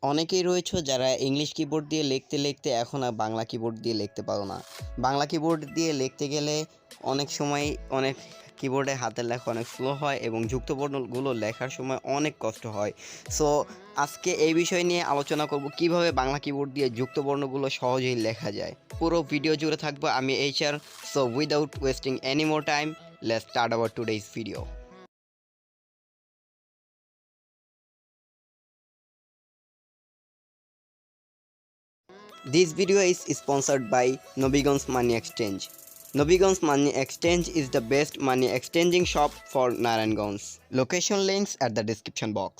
অনেকেই রয়েছে যারা ইংলিশ কিবোর্ড দিয়ে লিখতে এখন আর বাংলা কিবোর্ড দিয়ে লিখতে পারো না। বাংলা কিবোর্ড দিয়ে লিখতে গেলে অনেক সময় অনেক কিবোর্ডে হাতের লেখা অনেক স্লো হয় এবং যুক্তবর্ণগুলো লেখার সময় অনেক কষ্ট হয়। সো আজকে এই বিষয় নিয়ে আলোচনা করব কিভাবে বাংলা কিবোর্ড দিয়ে যুক্তবর্ণগুলো সহজেই লেখা যায়। পুরো ভিডিও জুড়ে থাকবো আমি HR। So without wasting any more time, let's start our today's video. This video is sponsored by Nobigon's Money Exchange. Nobigon's Money Exchange is the best money exchanging shop for Narayanganj. Location links at the description box.